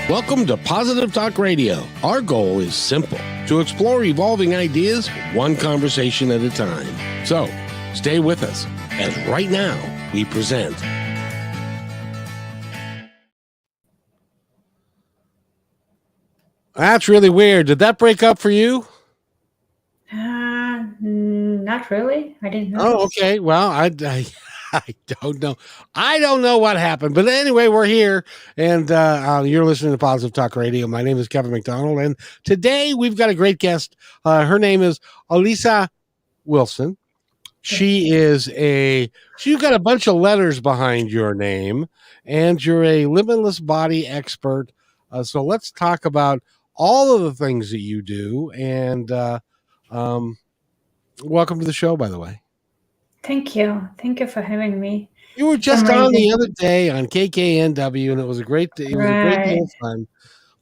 Welcome to Positive Talk Radio. Our goal is simple, to explore evolving ideas one conversation at a time. So, stay with us as right now we present. That's really weird. Did that break up for you? Not really. I didn't notice. Oh, okay. Well, I don't know. I don't know what happened. But anyway, we're here, and you're listening to Positive Talk Radio. My name is Kevin McDonald, and today we've got a great guest. Her name is Olesya Wilson. She's got a bunch of letters behind your name, and you're a limitless body expert. So let's talk about all of the things that you do, and welcome to the show, by the way. Thank you. Thank you for having me. You were just on the other day on KKNW, and it was a great deal of fun.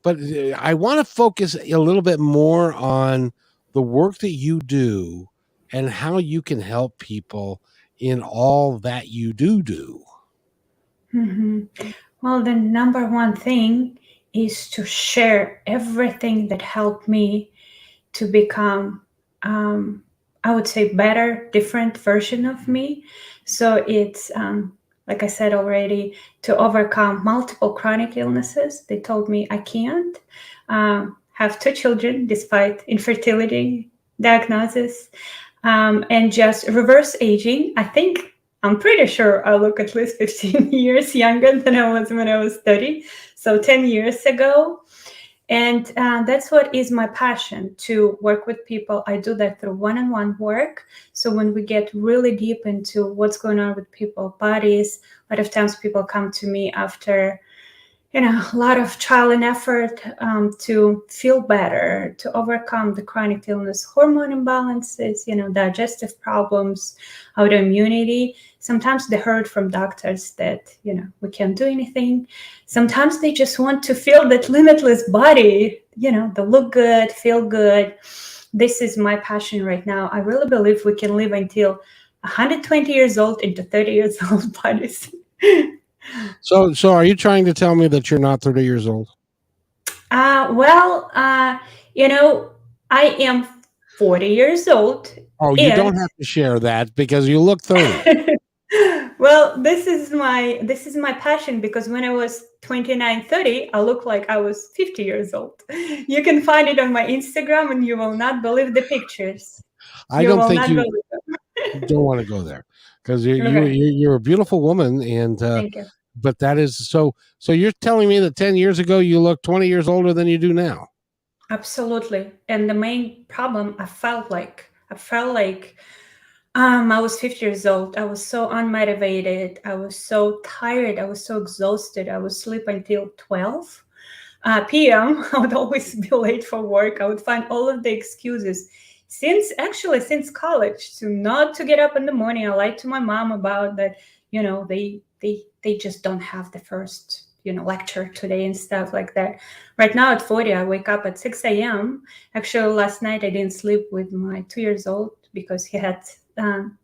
But I want to focus a little bit more on the work that you do and how you can help people in all that you do. Mm-hmm. Well, the number one thing is to share everything that helped me to become, I would say, better, different version of me. So it's, like I said already, to overcome multiple chronic illnesses. They told me I can't have 2 children despite infertility diagnosis, and just reverse aging. I'm pretty sure I look at least 15 years younger than I was when I was 30. So 10 years ago. And that's what is my passion, to work with people. I do that through one-on-one work. So when we get really deep into what's going on with people's bodies, a lot of times people come to me after, a lot of trial and effort to feel better, to overcome the chronic illness, hormone imbalances, digestive problems, autoimmunity. Sometimes they heard from doctors that, we can't do anything. Sometimes they just want to feel that limitless body, they look good, feel good. This is my passion right now. I really believe we can live until 120 years old into 30 years old bodies. So are you trying to tell me that you're not 30 years old? I am 40 years old. Oh, you don't have to share that because you look 30. Well, this is my passion, because when I was 29, 30, I looked like I was 50 years old. You can find it on my Instagram, and you will not believe the pictures. I don't think you don't want to go there, because you're a beautiful woman, and thank you. But that is so you're telling me that 10 years ago you looked 20 years older than you do now? Absolutely. And the main problem, I felt like I was 50 years old. I was so unmotivated. I was so tired. I was so exhausted. I would sleep until 12 p.m. I would always be late for work. I would find all of the excuses since college not to get up in the morning. I lied to my mom about that. They just don't have the first, lecture today and stuff like that. Right now at 40, I wake up at 6 a.m. Actually, last night I didn't sleep with my 2 years old because he had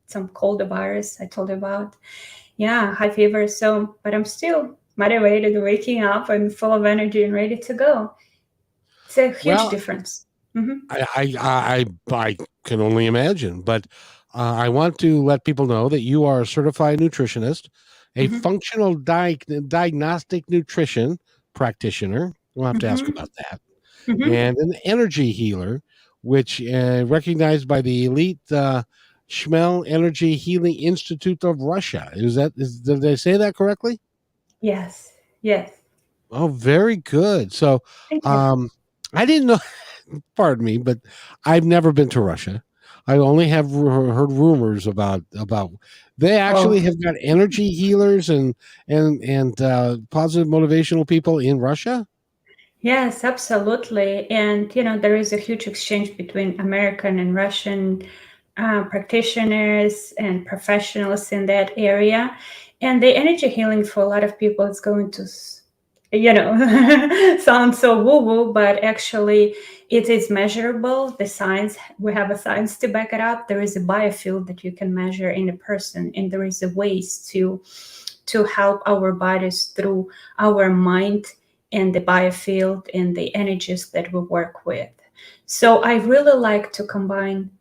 some cold virus I told you about. Yeah, high fever. So, but I'm still motivated, waking up and full of energy and ready to go. It's a huge difference. Mm-hmm. I can only imagine, but I want to let people know that you are a certified nutritionist, a functional diagnostic nutrition practitioner. We'll have to ask about that. And an energy healer, which recognized by the elite Shmell Energy Healing Institute of Russia. Did I say that correctly? Yes. Oh, very good. So I didn't know, pardon me, but I've never been to Russia. I only have heard rumors about they actually have got energy healers and positive motivational people in Russia. Yes, absolutely. And, there is a huge exchange between American and Russian practitioners and professionals in that area. And the energy healing for a lot of people is going to, sound so woo-woo, but actually it is measurable. The science, we have a science to back it up. There is a biofield that you can measure in a person, and there is a ways to help our bodies through our mind and the biofield and the energies that we work with. So I really like to combine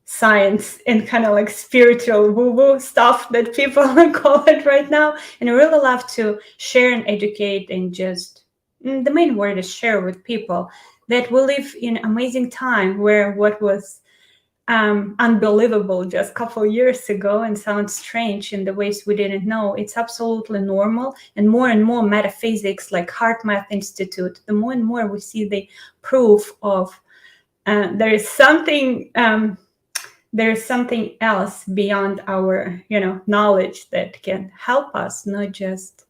science and kind of like spiritual woo-woo stuff that people call it right now. And I really love to share and educate, and just the main word is share with people that we live in amazing time where what was unbelievable just a couple years ago and sounds strange in the ways we didn't know, it's absolutely normal. And more metaphysics like Heart Math Institute, the more and more we see the proof of there is something else beyond our knowledge that can help us, not just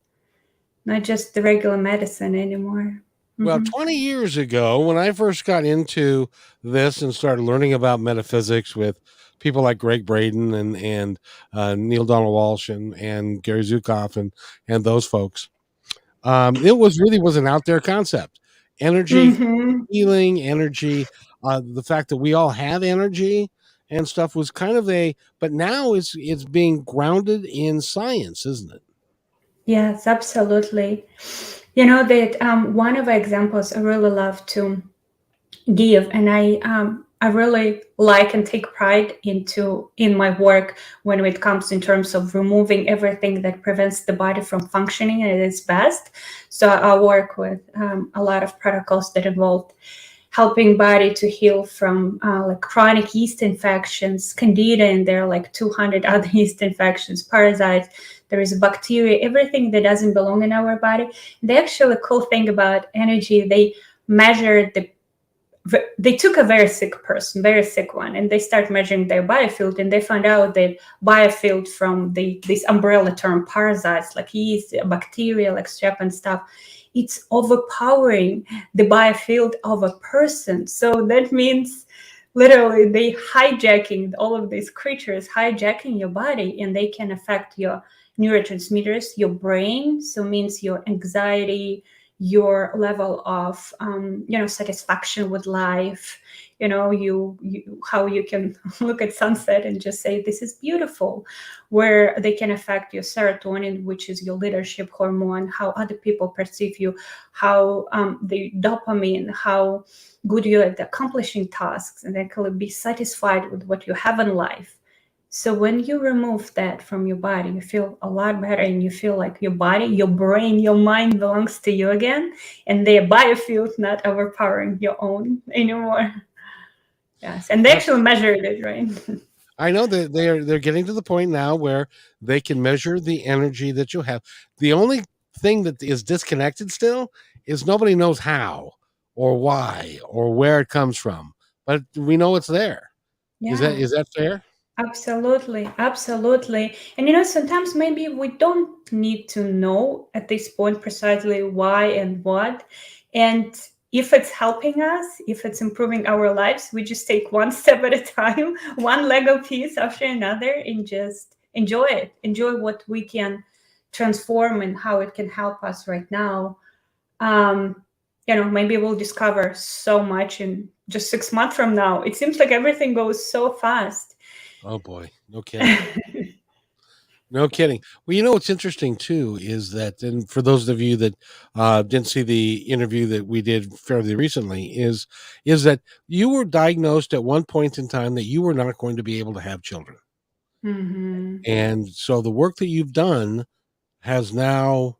the regular medicine anymore. Well, 20 years ago, when I first got into this and started learning about metaphysics with people like Greg Braden and Neil Donald Walsh and Gary Zukav and those folks, it was an out there concept. Energy Mm-hmm. healing, energy, the fact that we all have energy and stuff was kind of but now it's being grounded in science, isn't it? Yes, absolutely. You know that one of the examples I really love to give, and I really like and take pride in my work when it comes in terms of removing everything that prevents the body from functioning at its best. So I work with a lot of protocols that involve helping body to heal from like chronic yeast infections, candida, and there are like 200 other yeast infections, parasites. There is bacteria, everything that doesn't belong in our body. The actually cool thing about energy, they took a very sick one, and they start measuring their biofield, and they found out that biofield from this umbrella term parasites like yeast, bacteria like strep and stuff, it's overpowering the biofield of a person. So that means literally they hijacking all of these creatures, hijacking your body, and they can affect your neurotransmitters, your brain. So it means your anxiety, your level of satisfaction with life, you how you can look at sunset and just say this is beautiful, where they can affect your serotonin, which is your leadership hormone, how other people perceive you, how the dopamine, how good you are at accomplishing tasks, and actually be satisfied with what you have in life. So when you remove that from your body, you feel a lot better, and you feel like your body, your brain, your mind belongs to you again, and their biofield not overpowering your own anymore. Yes, and they actually measured it, right? I know that they're getting to the point now where they can measure the energy that you have. The only thing that is disconnected still is nobody knows how or why or where it comes from, but we know it's there. Yeah. Is that fair? Absolutely, absolutely. And sometimes maybe we don't need to know at this point precisely why and what. And if it's helping us, if it's improving our lives, we just take one step at a time, one Lego piece after another, and just enjoy it. Enjoy what we can transform and how it can help us right now. Um, maybe we'll discover so much in just 6 months from now. It seems like everything goes so fast. Oh boy, no kidding. No kidding. Well, what's interesting too is that, and for those of you that didn't see the interview that we did fairly recently, is that you were diagnosed at one point in time that you were not going to be able to have children, Mm-hmm. and so the work that you've done has now.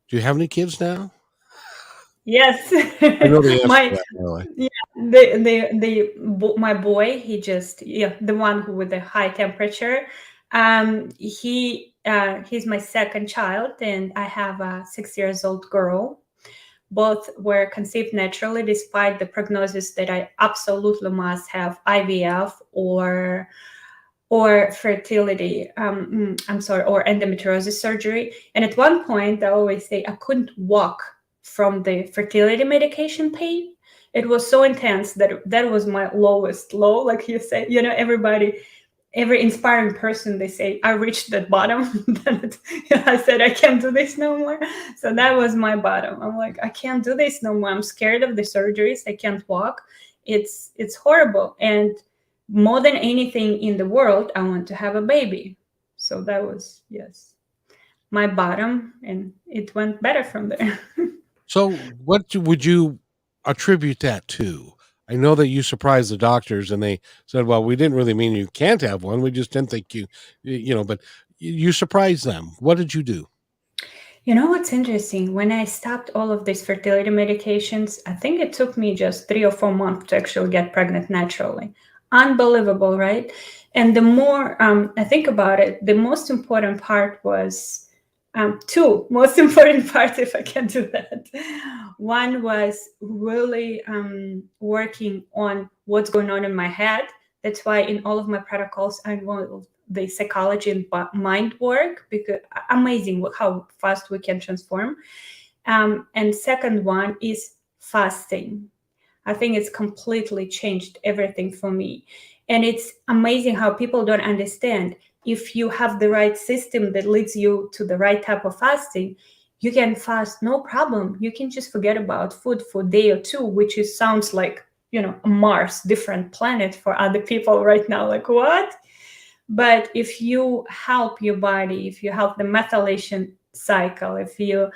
Do you have any kids now? Yes. I know the answer to my that, by the way. yeah, my boy, he just, yeah, the one who with the high temperature, he's my second child, and I have a 6 years old girl. Both were conceived naturally despite the prognosis that I absolutely must have IVF or fertility, I'm sorry, or endometriosis surgery. And at one point, I always say I couldn't walk from the fertility medication pain. It was so intense that was my lowest low. Like you say, every inspiring person, they say, I reached that bottom. I said, I can't do this no more. So that was my bottom. I'm like, I can't do this no more. I'm scared of the surgeries. I can't walk. It's horrible. And more than anything in the world, I want to have a baby. So that was, yes, my bottom, and it went better from there. So, what would you attribute that to? I know that you surprised the doctors, and they said, "Well, we didn't really mean you can't have one. We just didn't think but you surprised them. What did you do?" You know what's interesting? When I stopped all of these fertility medications, I think it took me just 3 or 4 months to actually get pregnant naturally. Unbelievable, right? And the more I think about it, the most important part was two most important parts, if I can do that. One was really working on what's going on in my head. That's why in all of my protocols, I involve the psychology and mind work, because amazing how fast we can transform. And second one is fasting. I think it's completely changed everything for me. And it's amazing how people don't understand. If you have the right system that leads you to the right type of fasting, you can fast no problem. You can just forget about food for a day or two, which is sounds like, a Mars, different planet for other people right now. Like, what? But if you help your body, if you help the methylation cycle, if you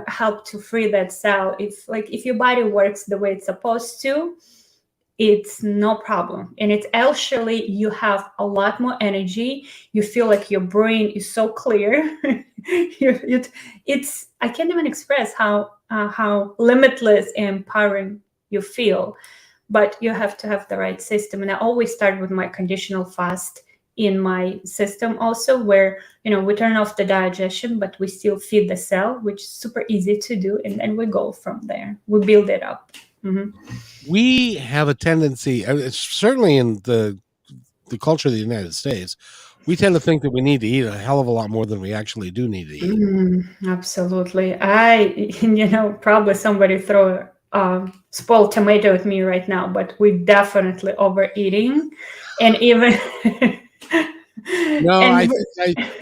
help to free that cell, if your body works the way it's supposed to, it's no problem. And it's actually, you have a lot more energy. You feel like your brain is so clear. It's I can't even express how limitless and empowering you feel. But you have to have the right system. And I always start with my conditional fast in my system also, where we turn off the digestion, but we still feed the cell, which is super easy to do. And then we go from there. We build it up. Mm-hmm. We have a tendency, it's certainly in the culture of the United States, we tend to think that we need to eat a hell of a lot more than we actually do need to eat. Absolutely. Probably somebody throw spoiled tomato at me right now, but we're definitely overeating. And even No, and I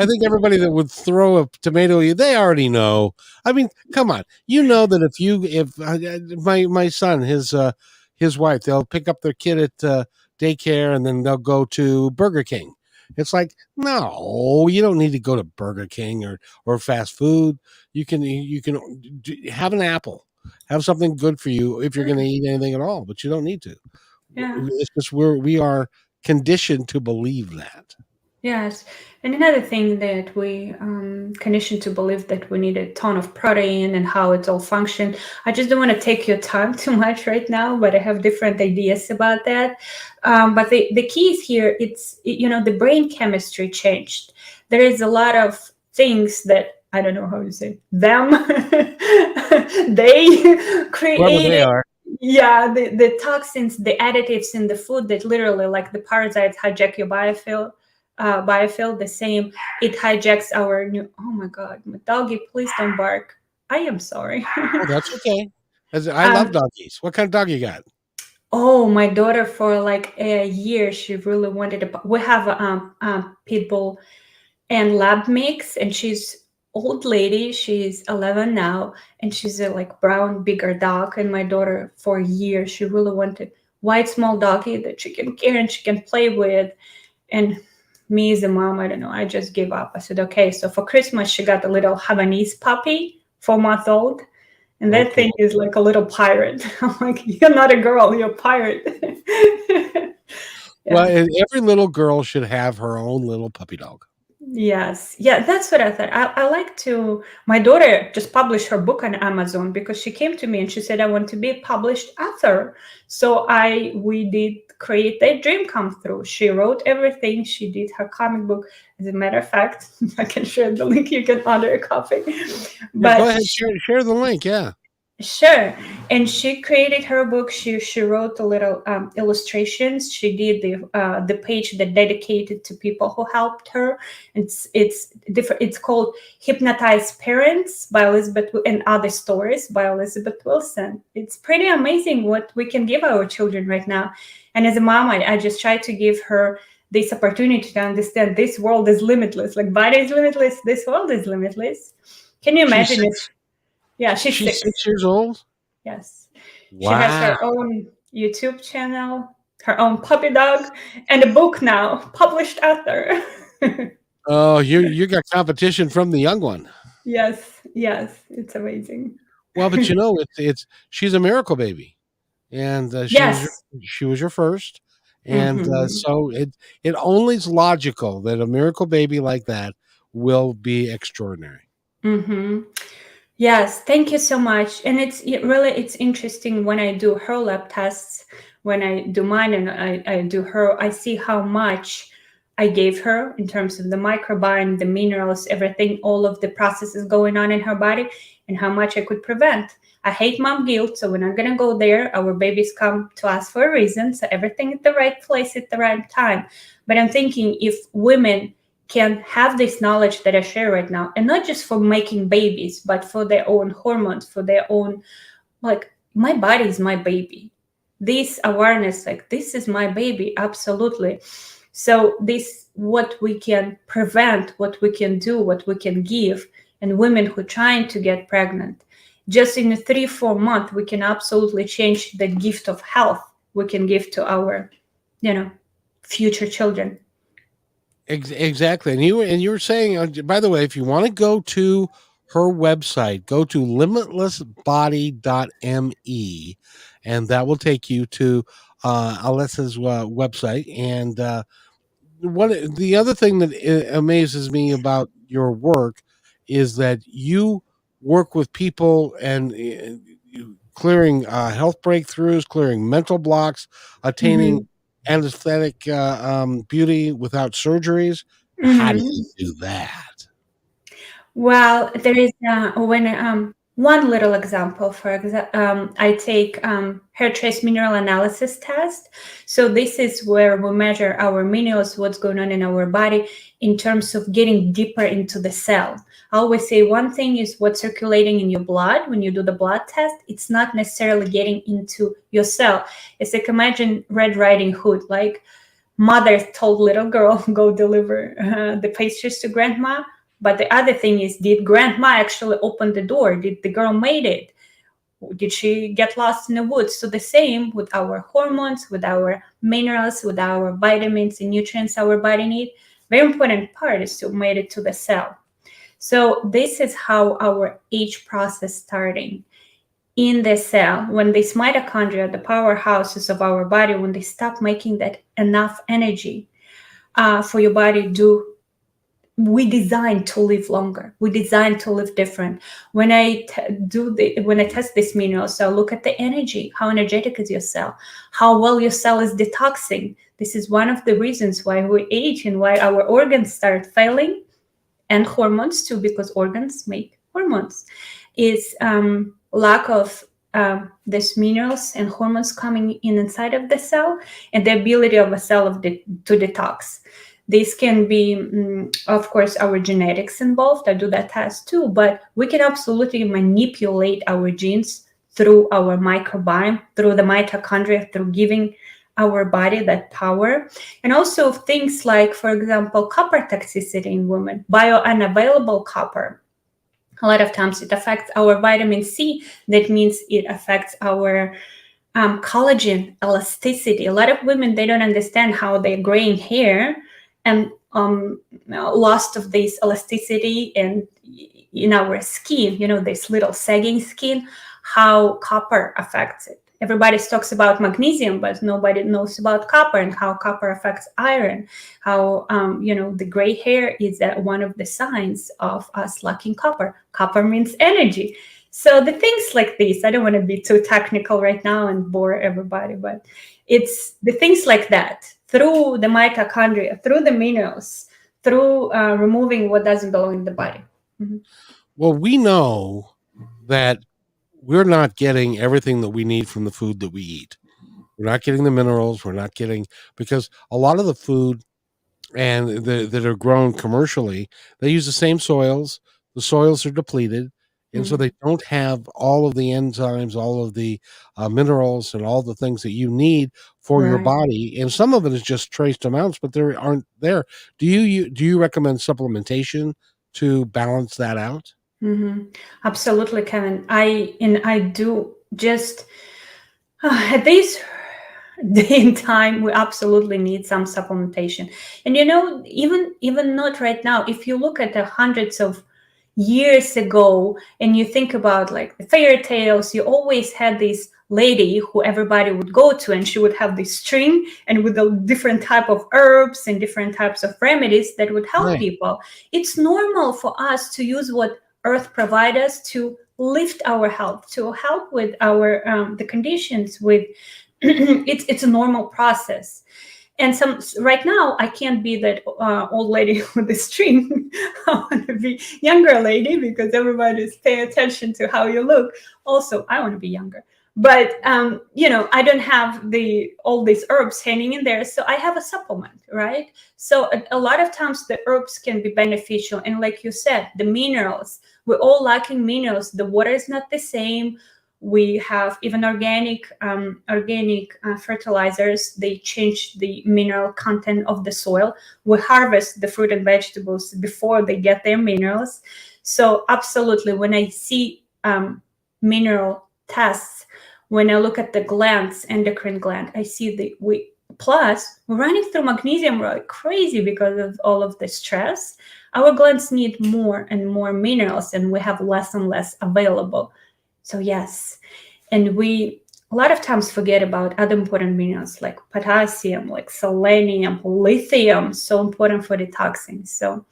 think everybody that would throw a tomato, they already know. I mean, come on, that if my son, his wife, they'll pick up their kid at daycare and then they'll go to Burger King. It's like, no, you don't need to go to Burger King or fast food. You can have an apple, have something good for you if you're going to eat anything at all, but you don't need to. yeah. It's just we are conditioned to believe that. Yes, and another thing that we conditioned to believe that we need a ton of protein and how it's all function. I just don't want to take your time too much right now, but I have different ideas about that. But the key is here, it's, the brain chemistry changed. There is a lot of things that, I don't know how to say, them, they Whoever they created. are. Yeah, the toxins, the additives in the food that literally, like the parasites, hijack your biofilm the same. It hijacks our new. Oh my god, my doggy, please don't bark. I am sorry. Oh, that's okay. I love um, doggies. What kind of dog you got? oh, my daughter, for like a year, she really wanted a. We have a pit bull and lab mix, and she's old lady. She's 11 now, and she's a like brown bigger dog. And my daughter, for a year, she really wanted white small doggy that she can care and she can play with. And me as a mom, I don't know, I just gave up. I said, okay. So for Christmas, she got a little Havanese puppy, 4 months old. And that Okay. thing is like a little pirate. I'm like, you're not a girl, you're a pirate. Well, Yeah. every little girl should have her own little puppy dog. Yes. Yeah, that's what I thought. I like to. My daughter just published her book on Amazon because she came to me and she said, I want to be a published author. So we did create that dream come through. She wrote everything. She did her comic book. As a matter of fact, I can share the link. You can order a copy. Yeah, go But ahead, share the link. Yeah. sure. And she created her book. She wrote a little illustrations. She did the page that dedicated to people who helped her. It's different. It's called Hypnotized Parents by Elizabeth and Other Stories by Elizabeth Wilson. It's pretty amazing what we can give our children right now. And as a mom, I just try to give her this opportunity to understand this world is limitless. Like body is limitless. This world is limitless. Can you She's imagine it? six. Yeah, she's She's 6. 6 years old. Yes. She has Wow. her own YouTube channel, her own puppy dog, and a book now, published author. Oh, you got competition from the young one. Yes, yes, it's amazing. Well, but it's she's a miracle baby, and Yes. she was your first, and Hmm. so it only is logical that a miracle baby like that will be extraordinary. Hmm. Yes, thank you so much. And really it's interesting when I do her lab tests, when I do mine and I do her, I see how much I gave her in terms of the microbiome, the minerals, everything, all of the processes going on in her body, and how much I could prevent. I hate mom guilt, so we're not gonna go there. Our babies come to us for a reason, so everything at the right place at the right time. But I'm thinking if women can have this knowledge that I share right now, and not just for making babies, but for their own hormones, for their own, like, my body is my baby. This awareness, like, this is my baby, absolutely. So, this, what we can prevent, what we can do, what we can give, and women who are trying to get pregnant, just in a 3-4 months, we can absolutely change the gift of health we can give to our, you know, future children. Exactly, and you were saying, by the way, if you want to go to her website, go to limitlessbody.me, and that will take you to Alessa's website. And the other thing that amazes me about your work is that you work with people and clearing health breakthroughs, clearing mental blocks, attaining Mhm. anesthetic beauty without surgeries. How do you Mhm. do that? Well, there is when one little example. I take hair trace mineral analysis test. So this is where we measure our minerals, what's going on in our body in terms of getting deeper into the cell. I always say one thing is what's circulating in your blood when you do the blood test. It's not necessarily getting into your cell. It's like imagine Red Riding Hood, like mother told little girl go deliver the pastries to grandma, but the other thing is, did grandma actually open the door? Did the girl made it? Did she get lost in the woods? So the same with our hormones, with our minerals, with our vitamins and nutrients our body need. Very important part is to make it to the cell. So this is how our age process starting in the cell. When these mitochondria, the powerhouses of our body, when they stop making that enough energy for your body do, we designed to live longer, we designed to live different. When when I test this mineral, so I look at the energy, how energetic is your cell, how well your cell is detoxing. This is one of the reasons why we age and why our organs start failing, and hormones too, because organs make hormones, is lack of these minerals and hormones coming in inside of the cell, and the ability of a cell to detox. This can be, of course, our genetics involved. I do that test too, but we can absolutely manipulate our genes through our microbiome, through the mitochondria, through giving our body that power. And also things like, for example, copper toxicity in women, biounavailable copper. A lot of times it affects our vitamin C. That means it affects our collagen elasticity. A lot of women, they don't understand how they're graying hair and loss of this elasticity and in our skin, this little sagging skin, how copper affects it. Everybody talks about magnesium, but nobody knows about copper and how copper affects iron. How the gray hair is one of the signs of us lacking copper. Copper means energy. So the things like this, I don't want to be too technical right now and bore everybody, but it's the things like that through the mitochondria, through the minerals, through removing what doesn't belong in the body. Mhm. Well, we know that we're not getting everything that we need from the food that we eat. We're not getting the minerals. We're not getting, because a lot of the food that are grown commercially, they use the same soils. The soils are depleted, and so Mhm. they don't have all of the enzymes, all of the minerals, and all the things that you need for your Right. body. And some of it is just trace amounts, but they aren't there. Do you recommend supplementation to balance that out? Hmm. Absolutely, Kevin. I do just at this day and time we absolutely need some supplementation. And even not right now, if you look at the hundreds of years ago, and you think about like the fairy tales, you always had this lady who everybody would go to, and she would have this string and with a different type of herbs and different types of remedies that would help Right. people. It's normal for us to use what earth provides us to lift our health, to help with our the conditions with it's a normal process. And some right now I can't be that old lady with the string. I want to be younger lady because everybody's paying attention to how you look. Also, I want to be younger, but I don't have the all these herbs hanging in there, so I have a supplement, right? So a lot of times the herbs can be beneficial, and like you said, the minerals, we're all lacking minerals. The water is not the same. We have even organic fertilizers. They change the mineral content of the soil. We harvest the fruit and vegetables before they get their minerals. So absolutely, when I see mineral tests, when I look at the glands, endocrine gland, I see plus we're running through magnesium like crazy because of all of the stress. Our glands need more and more minerals, and we have less and less available. So yes, and we a lot of times forget about other important minerals like potassium, like selenium, lithium, so important for detoxing. So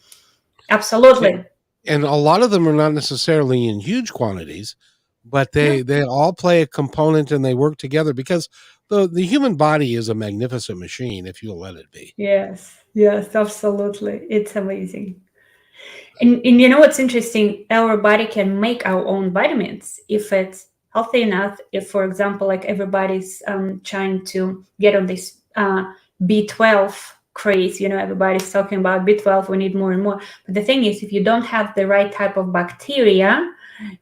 absolutely. And a lot of them are not necessarily in huge quantities, but Yeah. they all play a component and they work together because the human body is a magnificent machine if you'll let it be. Yes. Yes, absolutely. It's amazing. And you know what's interesting? Our body can make our own vitamins if it's healthy enough. If, for example, like everybody's trying to get on this B12 craze, everybody's talking about B12, we need more and more. But the thing is, if you don't have the right type of bacteria,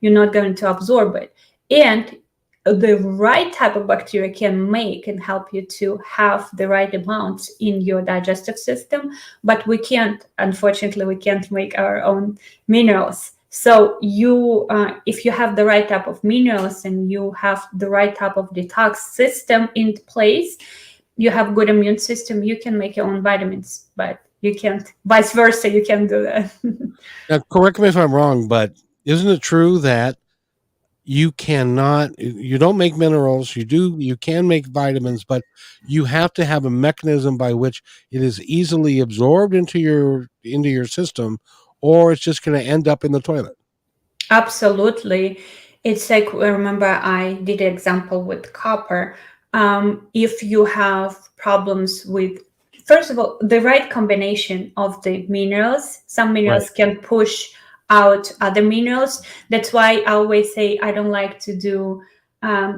you're not going to absorb it. And the right type of bacteria can make and help you to have the right amounts in your digestive system, but unfortunately we can't make our own minerals. So if you have the right type of minerals and you have the right type of detox system in place, you have good immune system, you can make your own vitamins, but you can't vice versa, you can't do that. Now, correct me if I'm wrong, but isn't it true that you don't make minerals, you can make vitamins, but you have to have a mechanism by which it is easily absorbed into your system, or it's just going to end up in the toilet. Absolutely. It's like, remember, I did an example with copper. If you have problems with, first of all, the right combination of the minerals, some Right. minerals can push out other minerals. That's why I always say I don't like to do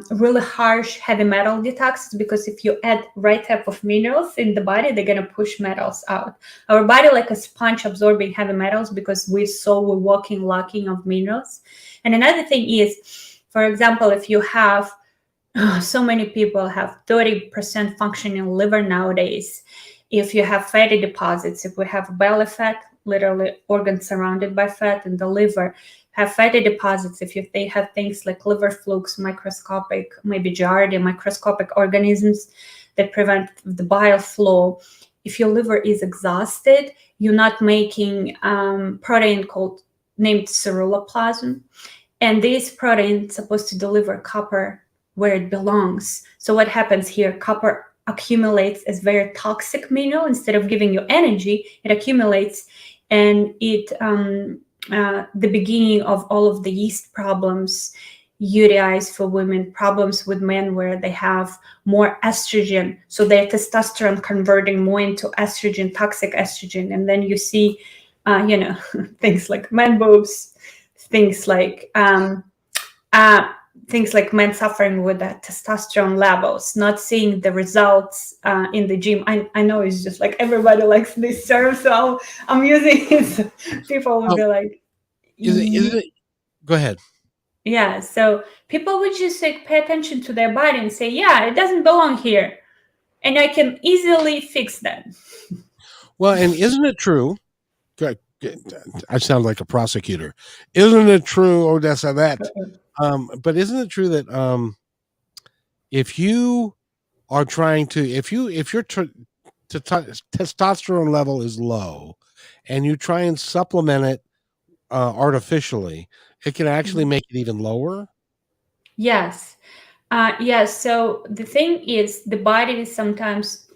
really harsh heavy metal detoxes, because if you add right type of minerals in the body, they're going to push metals out. Our body like a sponge absorbing heavy metals because we're walking lacking of minerals. And another thing is, for example, if you have so many people have 30% functioning liver nowadays. If you have fatty deposits, if we have belly fat, literally organs surrounded by fat, and the liver have fatty deposits, they have things like liver flukes, microscopic, maybe giardia, microscopic organisms that prevent the bile flow. If your liver is exhausted, you're not making protein named ceruloplasmin. And this protein is supposed to deliver copper where it belongs. So what happens here? Copper accumulates as very toxic mineral. Instead of giving you energy, it accumulates, and the beginning of all of the yeast problems, UTIs for women, problems with men where they have more estrogen, so their testosterone converting more into estrogen, toxic estrogen, and then you see, things like man boobs, things like men suffering with that testosterone levels, not seeing the results in the gym. I know it's just like everybody likes this term, so I'm using it. So people will Um, be like, is it? Go ahead. yeah. So people would just like pay attention to their body and say, yeah, it doesn't belong here, and I can easily fix that. Well, and isn't it true? Good. I sound like a prosecutor. Isn't it true, Odessa? But isn't it true that if you are trying to, if your testosterone level is low, and you try and supplement it artificially, it can actually make it even lower. Yes. Yes. So the thing is, the body is sometimes,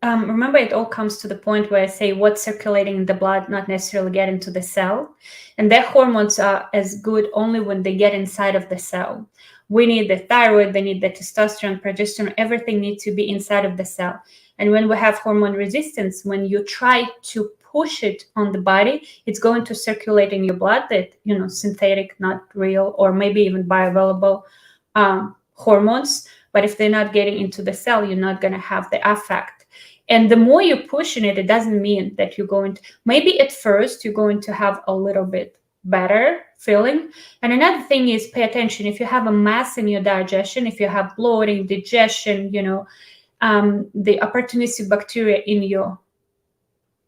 remember, it all comes to the point where I say what's circulating in the blood, not necessarily get into the cell. And their hormones are as good only when they get inside of the cell. We need the thyroid, they need the testosterone, progesterone, everything needs to be inside of the cell. And when we have hormone resistance, when you try to push it on the body, it's going to circulate in your blood that, synthetic, not real, or maybe even bioavailable hormones. But if they're not getting into the cell, you're not going to have the effect. And the more you're pushing it, it doesn't mean that you're going to, maybe at first you're going to have a little bit better feeling. And another thing is, pay attention. If you have a mass in your digestion, if you have bloating, digestion, the opportunistic bacteria in your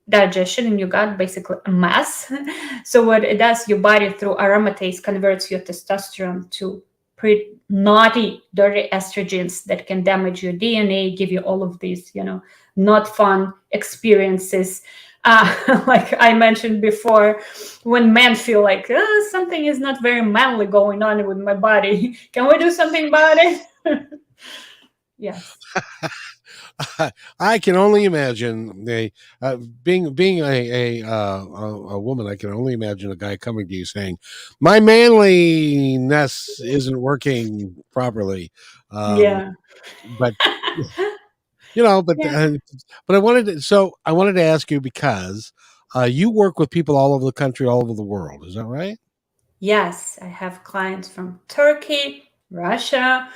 digestion, in your gut, basically a mass. So what it does, your body through aromatase converts your testosterone to pretty naughty, dirty estrogens that can damage your DNA, give you all of these, not fun experiences. Like I mentioned before, when men feel like something is not very manly going on with my body, can we do something about it? Yes. I can only imagine being a woman. I can only imagine a guy coming to you saying, "My manliness isn't working properly." Um, Yeah. but you know, but Yeah. but I wanted to ask you because you work with people all over the country, all over the world. Is that right? Yes, I have clients from Turkey, Russia,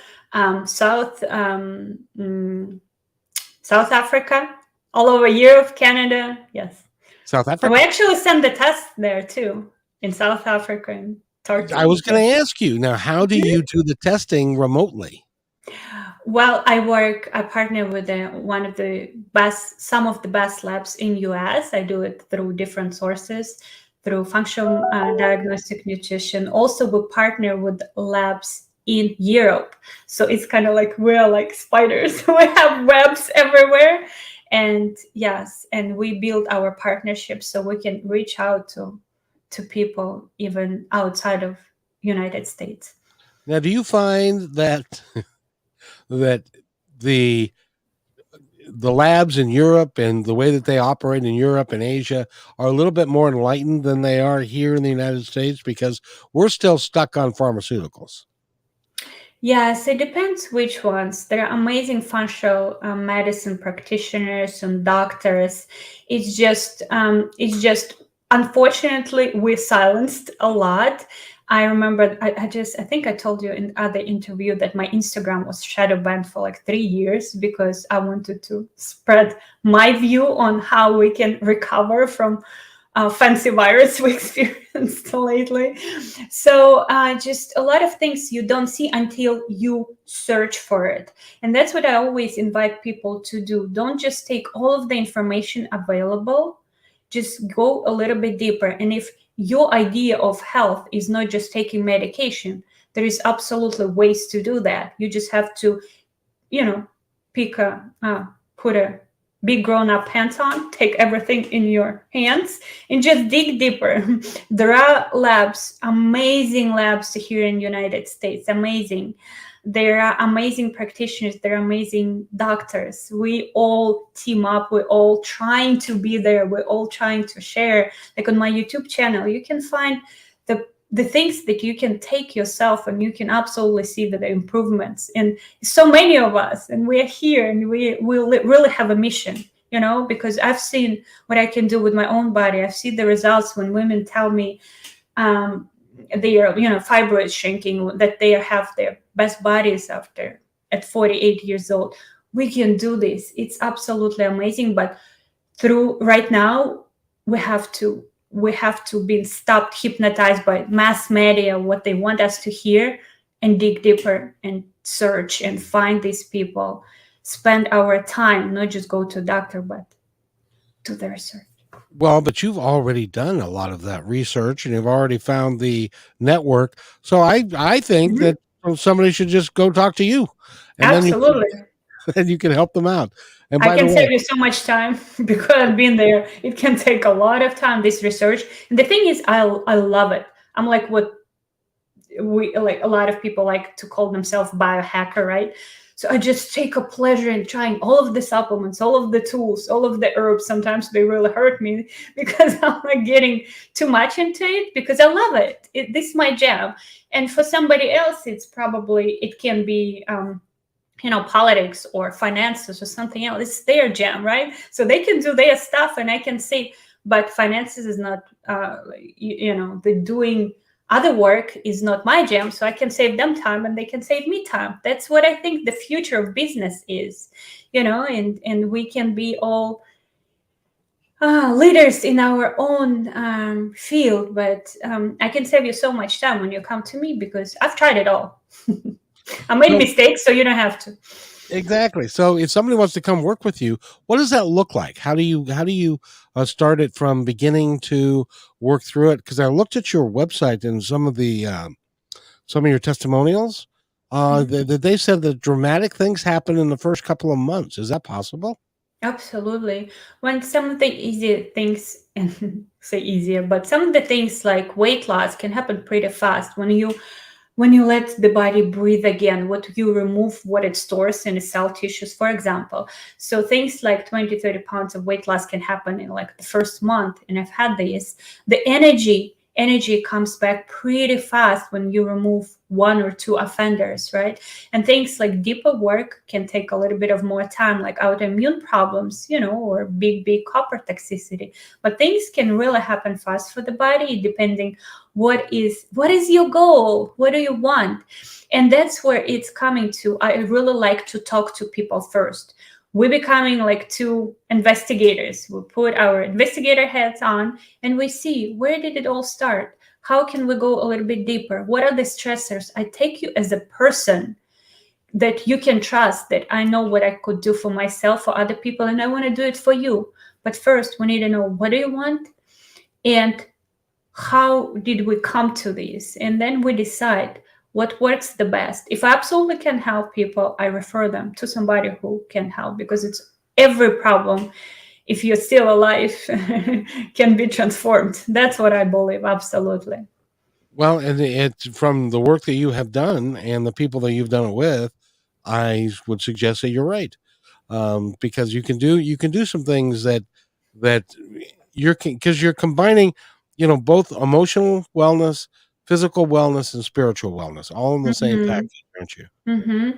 South Africa, all over Europe, Canada. Yes. South And we Africa. actually send the test there too, in South Africa and I Turkey. was going to ask you now. How do you do the testing remotely? Well, I partner with some of the best labs in US. I do it through different sources, through functional diagnostic nutrition. Also, we partner with labs in Europe. So it's kind of like we're like spiders. We have webs everywhere. And yes, and we build our partnerships so we can reach out to people even outside of United States. Now, do you find that that the the labs in Europe and the way that they operate in Europe and Asia are a little bit more enlightened than they are here in the United States because we're still stuck on pharmaceuticals? Yes, it depends which ones. There are amazing functional medicine practitioners and doctors. It's just unfortunately we're silenced a lot. I remember I think I told you in other interview that my Instagram was shadow banned for like 3 years because I wanted to spread my view on how we can recover from fancy virus we experienced lately. So just a lot of things you don't see until you search for it. And that's what I always invite people to do. Don't just take all of the information available, just go a little bit deeper. And if your idea of health is not just taking medication, there is absolutely ways to do that. You just have to, pick put a big grown-up pants on, take everything in your hands and just dig deeper. There are labs, amazing labs here in the United States, amazing. There are amazing practitioners, there are amazing doctors. We all team up, we're all trying to be there, we're all trying to share. Like on my YouTube channel, you can find the things that you can take yourself and you can absolutely see the improvements. And so many of us, and we're here and we really have a mission, because I've seen what I can do with my own body. I've seen the results when women tell me they are, fibroids shrinking, that they have their best bodies at 48 years old. We can do this. It's absolutely amazing. But through right now, we have to be stopped, hypnotized by mass media, what they want us to hear, and dig deeper and search and find these people, spend our time, not just go to a doctor, but do the research. Well, but you've already done a lot of that research and you've already found the network. So I think Mhm. that somebody should just go talk to you and then you Absolutely. then you can help them out. And I by the can way, save you so much time because I've been there. It can take a lot of time, this research. And the thing is, I love it. I'm like what we like a lot of people like to call themselves biohacker, right? So I just take a pleasure in trying all of the supplements, all of the tools, all of the herbs. Sometimes they really hurt me because I'm like getting too much into it because I love it. This is my jam. And for somebody else, it's probably, it can be, politics or finances or something else. It's their jam, right? So they can do their stuff and I can say, but finances is not, the doing other work is not my jam. So I can save them time and they can save me time. That's what I think the future of business is, and we can be all leaders in our own field. But I can save you so much time when you come to me because I've tried it all. I made so mistakes, so you don't have to. exactly. So if somebody wants to come work with you, what does that look like? How do you start it from beginning to work through it? Because I looked at your website and some of your testimonials. They said that dramatic things happen in the first couple of months. Is that possible? Absolutely. When some of the easier things, and say easier, but some of the things like weight loss can happen pretty fast when you let the body breathe again, what you remove what it stores in the cell tissues, for example. So things like 20, 30 pounds of weight loss can happen in like the first month. And I've had this. The energy comes back pretty fast when you remove one or two offenders, right? And things like deeper work can take a little bit of more time, like autoimmune problems, or big copper toxicity. But things can really happen fast for the body, depending what is your goal, what do you want. And that's where it's coming to. I really like to talk to people first. We're becoming like two investigators. We put our investigator hats on and we see, where did it all start? How can we go a little bit deeper? What are the stressors? I take you as a person that you can trust, that I know what I could do for myself, for other people, and I want to do it for you. But first, we need to know, what do you want? And how did we come to this? And then we decide what works the best. If I absolutely can help people, I refer them to somebody who can help, because it's every problem, if you're still alive, can be transformed. That's what I believe. Absolutely. Well, and it's from the work that you have done and the people that you've done it with. I would suggest that you're right, because you can do some things that because you're combining, both emotional wellness, physical wellness, and spiritual wellness all in the same Mhm. package, aren't you? Mm-hmm.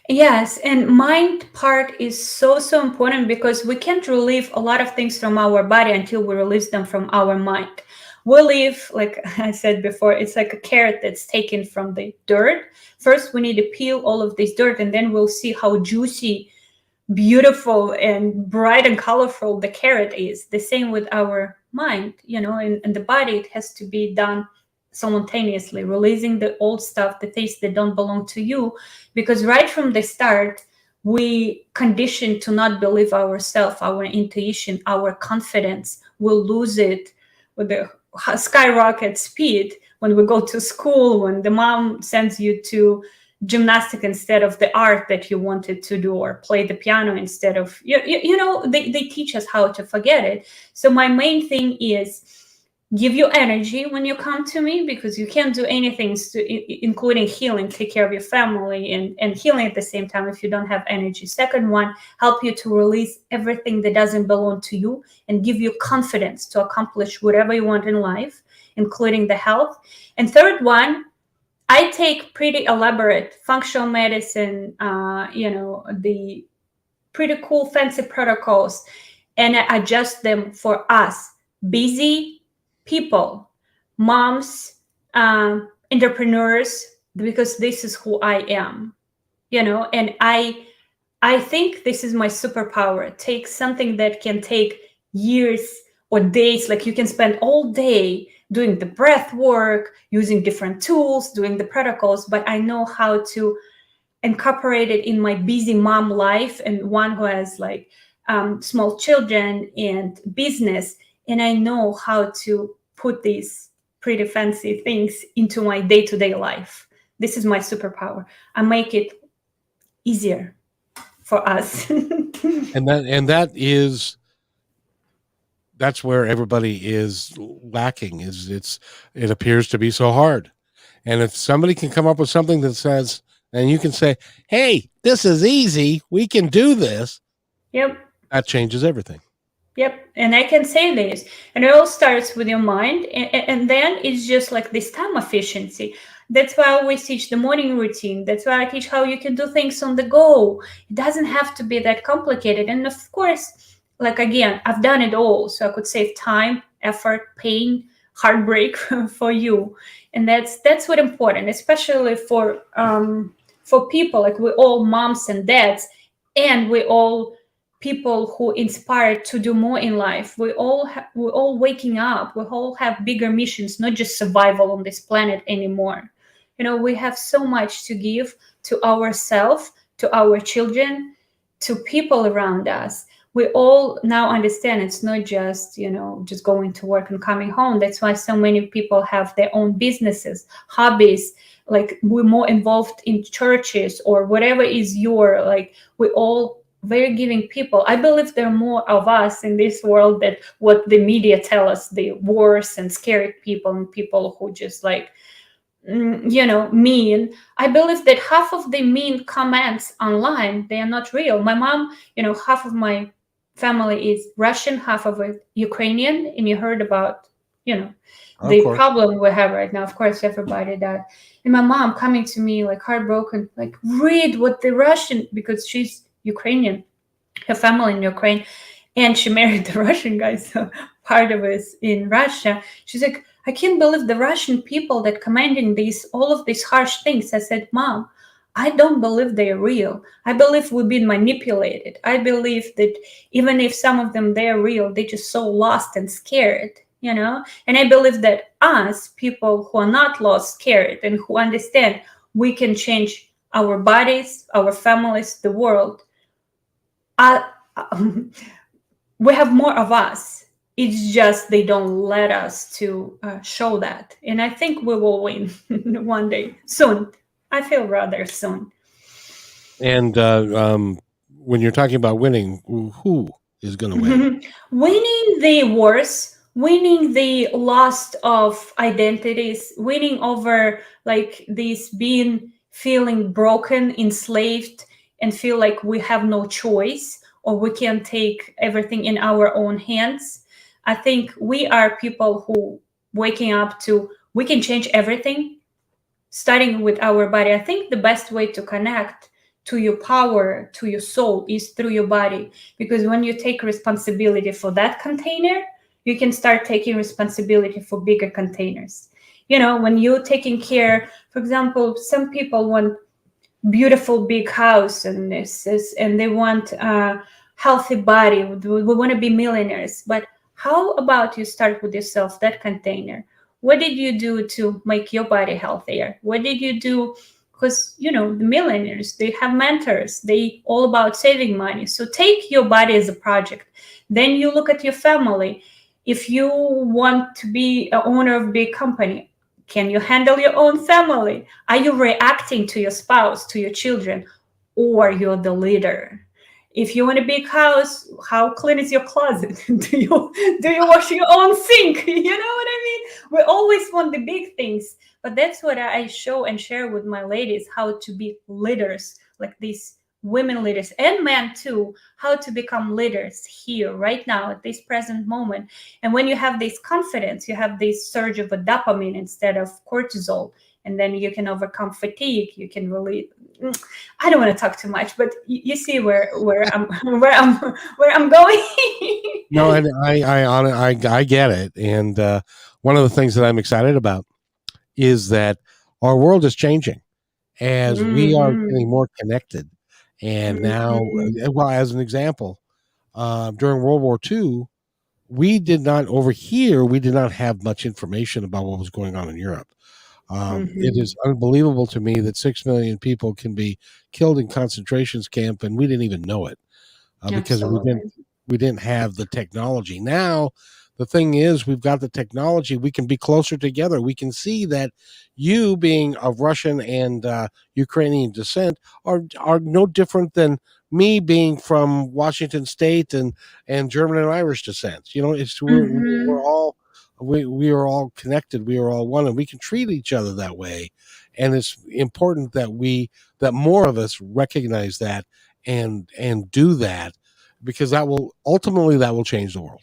Yes, and mind part is so important because we can't relieve a lot of things from our body until we release them from our mind. We live, like I said before, it's like a carrot that's taken from the dirt. First, we need to peel all of this dirt, and then we'll see how juicy, beautiful, and bright and colorful the carrot is. The same with our mind, and the body. It has to be done simultaneously, releasing the old stuff, the things that don't belong to you, because right from the start we conditioned to not believe ourselves, our intuition, our confidence. We'll lose it with the skyrocket speed when we go to school, when the mom sends you to gymnastic instead of the art that you wanted to do, or play the piano instead of they teach us how to forget it. So my main thing is give you energy when you come to me, because you can't do anything including healing, take care of your family, and healing at the same time if you don't have energy. Second one, help you to release everything that doesn't belong to you and give you confidence to accomplish whatever you want in life, including the health. And third one, I take pretty elaborate functional medicine, the pretty cool fancy protocols, and I adjust them for us busy people, moms, entrepreneurs, because this is who I am, and I think this is my superpower. Take something that can take years or days, like you can spend all day doing the breath work, using different tools, doing the protocols, but I know how to incorporate it in my busy mom life, and one who has like small children and business. And I know how to put these pretty fancy things into my day-to-day life. This is my superpower. I make it easier for us. That's where everybody is lacking. It appears to be so hard. And if somebody can come up with something that says, and you can say, hey, this is easy, we can do this, Yep. that changes everything. Yep. And I can say this, and it all starts with your mind. And then it's just like this time efficiency. That's why I always teach the morning routine. That's why I teach how you can do things on the go. It doesn't have to be that complicated. And of course, like again, I've done it all. So I could save time, effort, pain, heartbreak for you. And that's what important, especially for people like we all moms and dads, and we all people who inspired to do more in life. We're all waking up. We all have bigger missions, not just survival on this planet anymore. We have so much to give to ourselves, to our children, to people around us. We all now understand it's not just just going to work and coming home. That's why so many people have their own businesses, hobbies. Like we're more involved in churches or whatever is your like. We all very giving people. I believe there are more of us in this world than what the media tell us, the wars and scared people and people who just like mean. I believe that half of the mean comments online, they are not real. My mom, half of my family is Russian, half of it Ukrainian, and you heard about the problem we have right now. Of course, everybody that. And my mom coming to me like heartbroken, like read what the Russian, because she's Ukrainian, her family in Ukraine, and she married the Russian guy, so part of it is in Russia. She's like, I can't believe the Russian people that commanding all of these harsh things. I said, Mom, I don't believe they're real. I believe we've been manipulated. I believe that even if some of them they're real, they're just so lost and scared, And I believe that us, people who are not lost, scared, and who understand we can change our bodies, our families, the world. We have more of us. It's just they don't let us to show that. And I think we will win one day, soon. I feel rather soon. And when you're talking about winning, who is going to win? Winning the wars, winning the loss of identities, winning over like this being feeling broken, enslaved, and feel like we have no choice or we can take everything in our own hands. I think we are people who waking up to we can change everything, starting with our body. I think the best way to connect to your power, to your soul, is through your body. Because when you take responsibility for that container, you can start taking responsibility for bigger containers. When you're taking care, for example, some people want beautiful big house and they want a healthy body. We want to be millionaires. But how about you start with yourself, that container? What did you do to make your body healthier? What did you do? Because the millionaires, they have mentors, they all about saving money. So take your body as a project. Then you look at your family. If you want to be an owner of a big company, can you handle your own family? Are you reacting to your spouse, to your children, or you're the leader? If you want a big house, how clean is your closet? do you wash your own sink? You know what I mean? We always want the big things, but that's what I show and share with my ladies, how to be leaders, like these women leaders and men too, how to become leaders here right now at this present moment. And when you have this confidence, you have this surge of a dopamine instead of cortisol, and then you can overcome fatigue. You can really, I don't want to talk too much, but you see where I'm going. No, and I get it. And one of the things that I'm excited about is that our world is changing as we are getting more connected. And now, well, as an example, during World War II, we did not have much information about what was going on in Europe. It is unbelievable to me that 6 million people can be killed in concentration camp, and we didn't even know it because we didn't have the technology. Now, the thing is, we've got the technology. We can be closer together. We can see that you, being of Russian and Ukrainian descent, are no different than me being from Washington State and German and Irish descent. It's we're Mm-hmm. all we are all connected. We are all one, and we can treat each other that way. And it's important that more of us recognize that and do that, because that will change the world.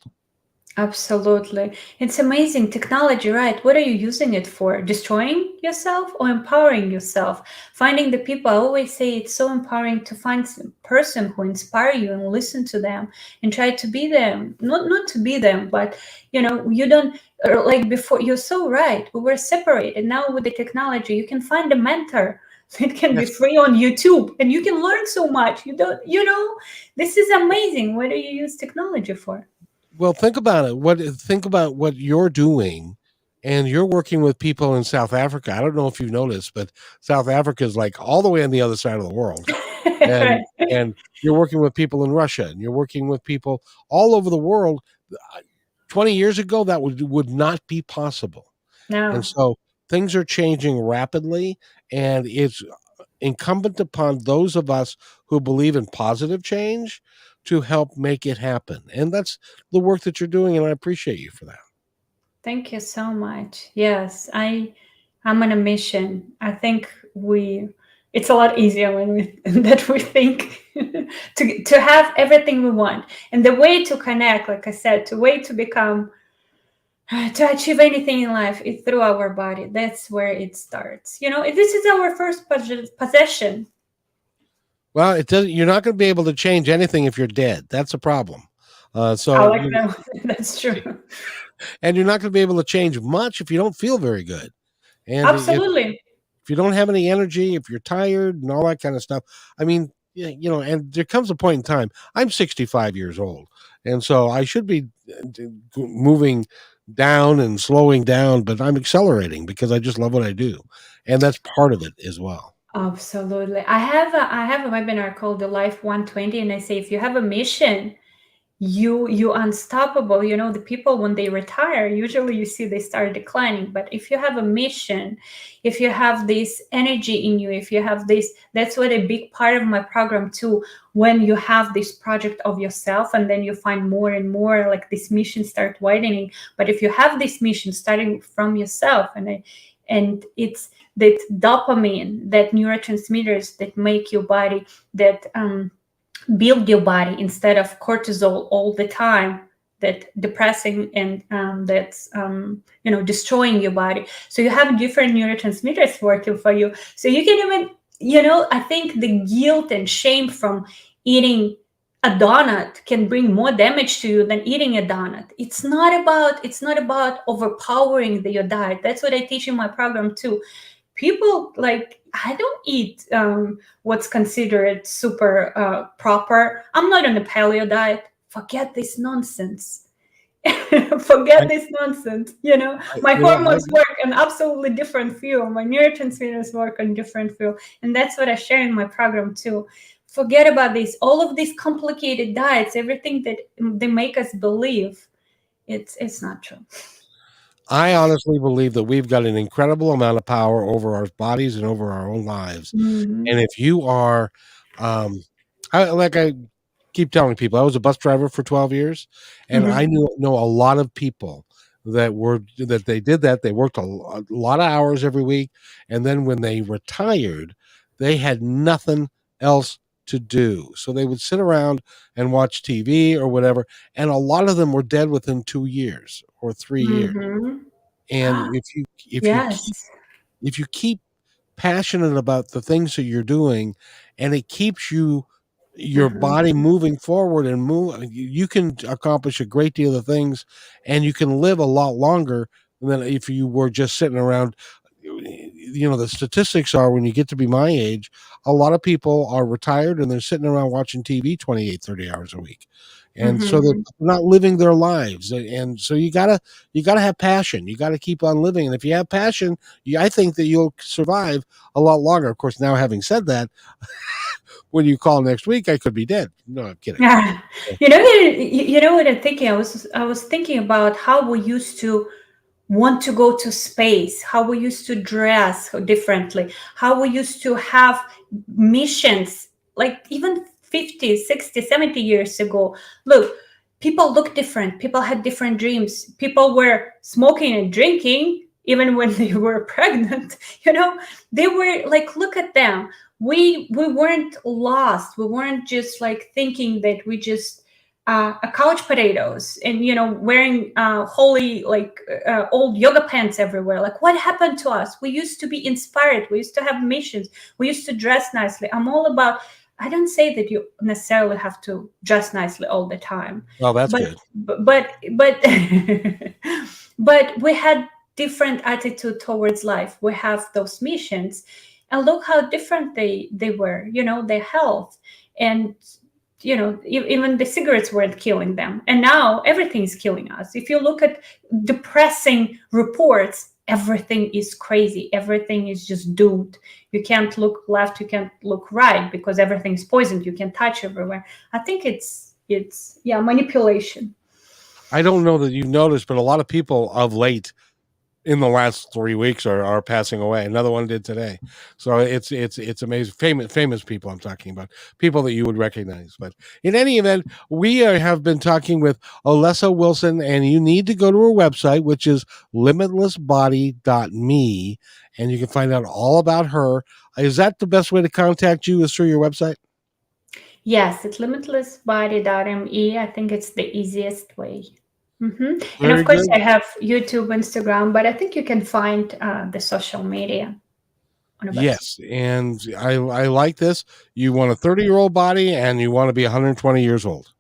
Absolutely. It's amazing technology, right? What are you using it for? Destroying yourself or empowering yourself? Finding the people. I always say it's so empowering to find some person who inspire you and listen to them and try to be them. Not to be them, but you don't like before. You're so right. We were separated. Now with the technology, you can find a mentor. It can be Yes. free on YouTube and you can learn so much. This is amazing. What do you use technology for? Well, think about what you're doing, and you're working with people in South Africa. I don't know if you've noticed, but South Africa is like all the way on the other side of the world. And Right. and you're working with people in Russia, and you're working with people all over the world. 20 years ago, that would not be possible. And No, so things are changing rapidly, and it's incumbent upon those of us who believe in positive change to help make it happen. And that's the work that you're doing, and I appreciate you for that. thank you so much. Yes, I'm on a mission. I think it's a lot easier when we that we think to have everything we want. And the way to connect, like I said, the way to become to achieve anything in life is through our body. That's where it starts. This is our first possession. Well, it doesn't. You're not going to be able to change anything if you're dead. That's a problem. I So like you that. That's true. and you're not going to be able to change much if you don't feel very good. And Absolutely. if you don't have any energy, if you're tired and all that kind of stuff, I mean, and there comes a point in time. I'm 65 years old, and so I should be moving down and slowing down, but I'm accelerating because I just love what I do, and that's part of it as well. Absolutely. I have a webinar called the Life 120, and I say if you have a mission, you unstoppable. The people when they retire, usually you see they start declining. But if you have a mission, if you have this energy in you, if you have this, that's what a big part of my program too. When you have this project of yourself, and then you find more and more like this mission start widening. But if you have this mission starting from yourself, and it's that dopamine, that neurotransmitters that make your body, that build your body instead of cortisol all the time, that depressing and that's destroying your body. So you have different neurotransmitters working for you, so you can even I think the guilt and shame from eating a donut can bring more damage to you than eating a donut. It's not about overpowering your diet. That's what I teach in my program too. People like, I don't eat what's considered super proper. I'm not on a paleo diet. Forget this nonsense. Forget I, this nonsense. I My you know, I hormones work on absolutely different fuel. My neurotransmitters work on different fuel, and that's what I share in my program too. Forget about this. All of these complicated diets, everything that they make us believe, it's not true. I honestly believe that we've got an incredible amount of power over our bodies and over our own lives. Hmm. And if you are, um, I keep telling people, I was a bus driver for 12 years, and I Hmm. know a lot of people that they did that. They worked a lot of hours every week, and then when they retired, they had nothing else to do. So they would sit around and watch TV or whatever, and a lot of them were dead within 2 years or 3 years. Hmm. And Yes. if you keep passionate about the things that you're doing, and it keeps your body Mhm. moving forward and you can accomplish a great deal of things, and you can live a lot longer than if you were just sitting around. The statistics are, when you get to be my age, a lot of people are retired and they're sitting around watching TV 28, 30 hours a week, and so they're Mhm. not living their lives. And so you gotta have passion. You got to keep on living, and if you have passion, I think that you'll survive a lot longer. Of course, now having said that, when you call next week, I could be dead. No, I'm kidding. Yeah. You know what I'm thinking? I was thinking about how we used to want to go to space, how we used to dress differently, how we used to have missions, like even 50, 60, 70 years ago, look, people look different. People had different dreams. People were smoking and drinking even when they were pregnant. They were like, look at them. We weren't lost. We weren't just like thinking that we just a couch potatoes and wearing holy old yoga pants everywhere. Like, what happened to us? We used to be inspired. We used to have missions. We used to dress nicely. I'm all about, I don't say that you necessarily have to dress nicely all the time. Oh, that's good. But but we had different attitude towards life. We have those missions, and look how different they were. Their health, and even the cigarettes weren't killing them, and now everything is killing us. If you look at depressing reports, everything is crazy. Everything is just doomed. You can't look left, you can't look right, because everything is poisoned. You can touch everywhere. I think it's manipulation. I don't know that you've noticed, but a lot of people of late in the last 3 weeks are passing away. Another one did today. So it's amazing. Famous people I'm talking about, people that you would recognize. But in any event, we have been talking with Olesya Wilson, and you need to go to her website, which is limitlessbody.me, and you can find out all about her. Is that the best way to contact you, is through your website? Yes, it's limitlessbody.me. I think it's the easiest way. And Very of course, good. I have YouTube, Instagram, but I think you can find the social media on a website. Yes, and I like this. You want a 30-year-old body, and you want to be 120 years old.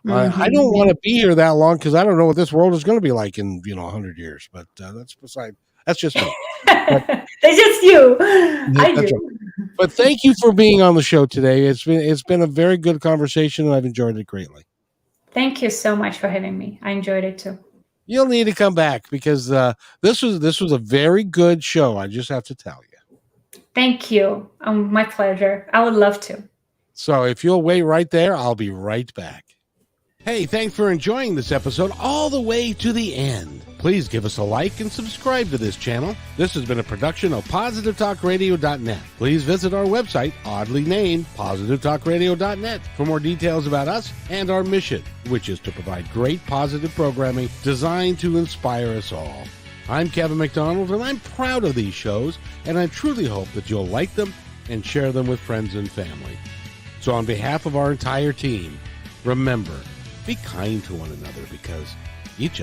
I don't want to be here that long, because I don't know what this world is going to be like in 100 years. But that's just me. That's just you. I do. Right. But thank you for being on the show today. It's been a very good conversation, and I've enjoyed it greatly. Thank you so much for having me. I enjoyed it too. You'll need to come back, because this was a very good show. I just have to tell you. Thank you. My pleasure. I would love to. So if you'll wait right there, I'll be right back. Hey, thanks for enjoying this episode all the way to the end. Please give us a like and subscribe to this channel. This has been a production of PositiveTalkRadio.net. Please visit our website, oddly named PositiveTalkRadio.net, for more details about us and our mission, which is to provide great positive programming designed to inspire us all. I'm Kevin McDonald, and I'm proud of these shows, and I truly hope that you'll like them and share them with friends and family. So on behalf of our entire team, remember, be kind to one another, because each other